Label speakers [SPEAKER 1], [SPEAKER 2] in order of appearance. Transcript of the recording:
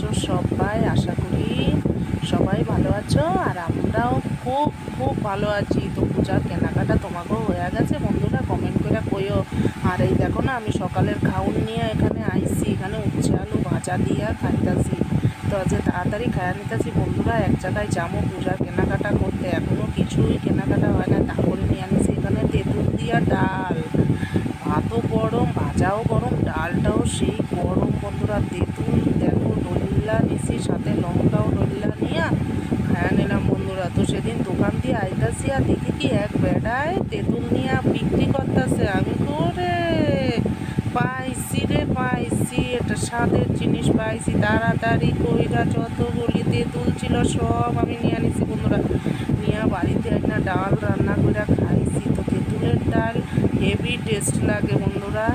[SPEAKER 1] আছো সবাই? আশা করি সবাই ভালো আছো, আর আমরাও খুব খুব ভালো আছি। তো পূজার কেনাকাটা তোমাকেও হয়ে গেছে বন্ধুরা? কমেন্ট করে কইও। আর এই দেখো না, আমি সকালের খাউন নিয়ে এখানে আইসি, এখানে উচ্ছে আলু ভাজা দিয়ে খাইতাছি। তো আজকে তাড়াতাড়ি খাইয়া নিতেছি বন্ধুরা, এক জায়গায় যাবো পূজার কেনাকাটা করতে। এখনও কিছুই কেনাকাটা হয় না, তারপরে নিয়ে আনিছি এখানে তেঁতুল দিয়া ডাল। ভাতও গরম, ভাজাও গরম, ডালটাও সেই গরম বন্ধুরা। তেঁতুল দেখো ডল্লা নিছি, সাথে লঙ্কাও ডল্লা নিয়ে খায়া নিলাম বন্ধুরা। তো সেদিন দোকান দিয়ে আইতাছি আর দেখি কি এক বেড়ায় তেঁতুল নিয়ে বিক্রি করতেছে। আমি করে পাইছি রে, পাইছি একটা স্বাদের জিনিস পাইছি। তাড়াতাড়ি কইরা যতগুলি তেঁতুল ছিল সব আমি নিয়ে আনিছি বন্ধুরা। নিয়ে বাড়িতে একটা ডাল রান্না করে খাইছি। তো তেঁতুলের ডাল হেভি টেস্ট লাগে বন্ধুরা।